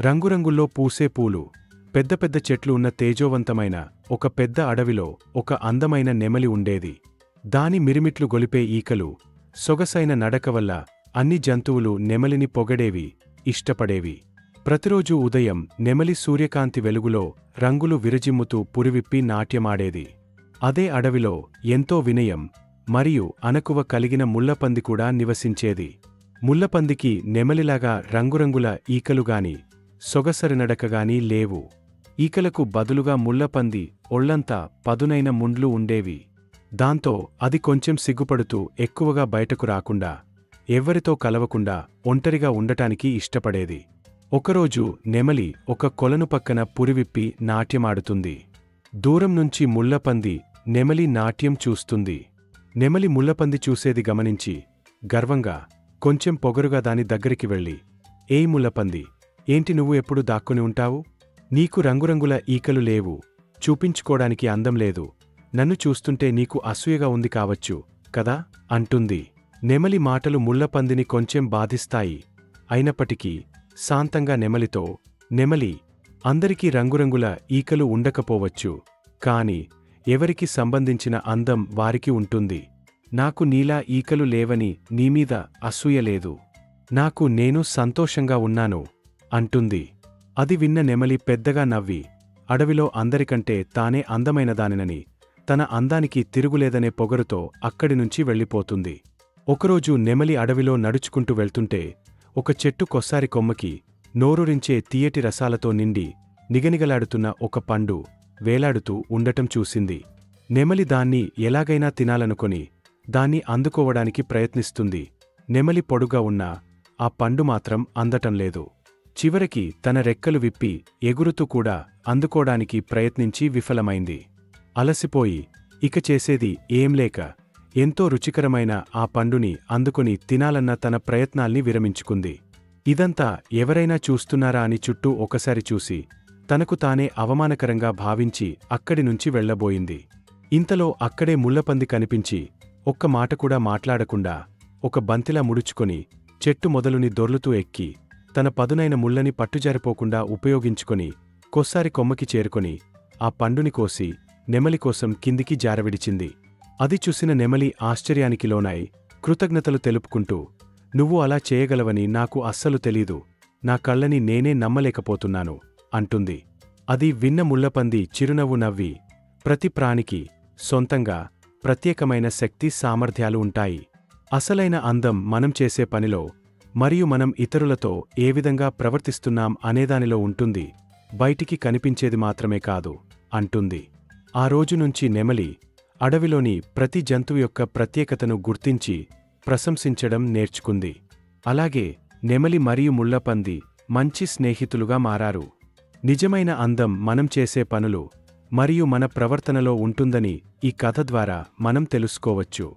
రంగురంగుల్లో పూసే పూలు, పెద్ద పెద్ద చెట్లు ఉన్న తేజోవంతమైన ఒక పెద్ద అడవిలో ఒక అందమైన నెమలి ఉండేది. దాని మిరిమిట్లు గొలిపే ఈకలు, సొగసైన నడక వల్ల అన్ని జంతువులు నెమలిని పొగడేవి, ఇష్టపడేవి. ప్రతిరోజూ ఉదయం నెమలి సూర్యకాంతి వెలుగులో రంగులు విరజిమ్ముతూ పురివిప్పి నాట్యమాడేది. అదే అడవిలో ఎంతో వినయం మరియు అణకువ కలిగిన ముళ్లపంది కూడా నివసించేది. ముళ్లపందికి నెమలిలాగా రంగురంగుల ఈకలుగాని, సొగసరి నడకగాని లేవు. ఈకలకు బదులుగా ముళ్లపంది ఒళ్లంతా పదునైన ముండ్లు ఉండేవి. దాంతో అది కొంచెం సిగ్గుపడుతూ ఎక్కువగా బయటకు రాకుండా, ఎవ్వరితో కలవకుండా ఒంటరిగా ఉండటానికి ఇష్టపడేది. ఒకరోజు నెమలి ఒక కొలను పక్కన పురివిప్పి నాట్యమాడుతుంది. దూరం నుంచి ముళ్లపంది నెమలి నాట్యం చూస్తుంది. నెమలి ముళ్లపంది చూసేది గమనించి గర్వంగా, కొంచెం పొగరుగా దాని దగ్గరికి వెళ్ళి, ఏయ్ ముళ్లపంది, ఏంటి నువ్వు ఎప్పుడు దాక్కుని ఉంటావు? నీకు రంగురంగుల ఈకలు లేవు, చూపించుకోడానికి అందం లేదు, నన్ను చూస్తుంటే నీకు అసూయగా ఉంది కావచ్చు కదా అంటుంది. నెమలి మాటలు ముళ్లపందిని కొంచెం బాధిస్తాయి. అయినప్పటికీ శాంతంగా నెమలితో, నెమలి, అందరికీ రంగురంగుల ఈకలు ఉండకపోవచ్చు, కాని ఎవరికి సంబంధించిన అందం వారికి ఉంటుంది. నాకు నీలా ఈకలు లేవని నీమీద అసూయ లేదు. నేను సంతోషంగా ఉన్నాను అంటుంది. అది విన్న నెమలి పెద్దగా నవ్వి, అడవిలో అందరికంటే తానే అందమైనదానినని, తన అందానికి తిరుగులేదనే పొగరుతో అక్కడినుంచి వెళ్ళిపోతుంది. ఒకరోజు నెమలి అడవిలో నడుచుకుంటూ వెళ్తుంటే ఒక చెట్టు కొస్సారి కొమ్మకి నోరూరించే తీయటి రసాలతో నిండి నిగనిగలాడుతున్న ఒక పండు వేలాడుతూ ఉండటం చూసింది. నెమలి దాన్ని ఎలాగైనా తినాలనుకొని దాన్ని అందుకోవడానికి ప్రయత్నిస్తుంది. నెమలి పొడుగా ఉన్నా ఆ పండు మాత్రం అందటంలేదు. చివరికి తన రెక్కలు విప్పి ఎగురుతూ కూడా అందుకోడానికి ప్రయత్నించి విఫలమైంది. అలసిపోయి ఇక చేసేది ఏంలేక ఎంతో రుచికరమైన ఆ పండుని అందుకొని తినాలన్న తన ప్రయత్నాల్ని విరమించుకుంది. ఇదంతా ఎవరైనా చూస్తున్నారా అని చుట్టూ ఒకసారి చూసి తనకు తానే అవమానకరంగా భావించి అక్కడినుంచి వెళ్లబోయింది. ఇంతలో అక్కడే ముళ్లపంది కనిపించి ఒక్క మాట కూడా మాట్లాడకుండా ఒక బంతిలా ముడుచుకొని చెట్టు మొదలుని దొర్లుతూ ఎక్కి తన పదునైన ముళ్ళని పట్టుజారిపోకుండా ఉపయోగించుకొని కొస్సారి కొమ్మకి చేరుకొని ఆ పండుని కోసి నెమలి కోసం కిందికి జారవిడిచింది. అది చూసిన నెమలి ఆశ్చర్యానికి లోనై కృతజ్ఞతలు తెలుపుకుంటూ, నువ్వు అలా చేయగలవని నాకు అస్సలు తెలీదు, నా కళ్ళని నేనే నమ్మలేకపోతున్నాను అంటుంది. అది విన్న ముళ్లపంది చిరునవ్వు నవ్వి, ప్రతి ప్రాణికి సొంతంగా ప్రత్యేకమైన శక్తి సామర్థ్యాలు ఉంటాయి. అసలైన అందం మనం చేసే పనిలో మరియు మనం ఇతరులతో ఏ విధంగా ప్రవర్తిస్తున్నాం అనేదానిలో ఉంటుంది, బయటికి కనిపించేది మాత్రమే కాదు అంటుంది. ఆ రోజునుంచి నెమలి అడవిలోని ప్రతి జంతువు యొక్క ప్రత్యేకతను గుర్తించి ప్రశంసించడం నేర్చుకుంది. అలాగే నెమలి మరియు ముళ్లపంది మంచి స్నేహితులుగా మారారు. నిజమైన అందం మనం చేసే పనులు మరియు మన ప్రవర్తనలో ఉంటుందని ఈ కథ ద్వారా మనం తెలుసుకోవచ్చు.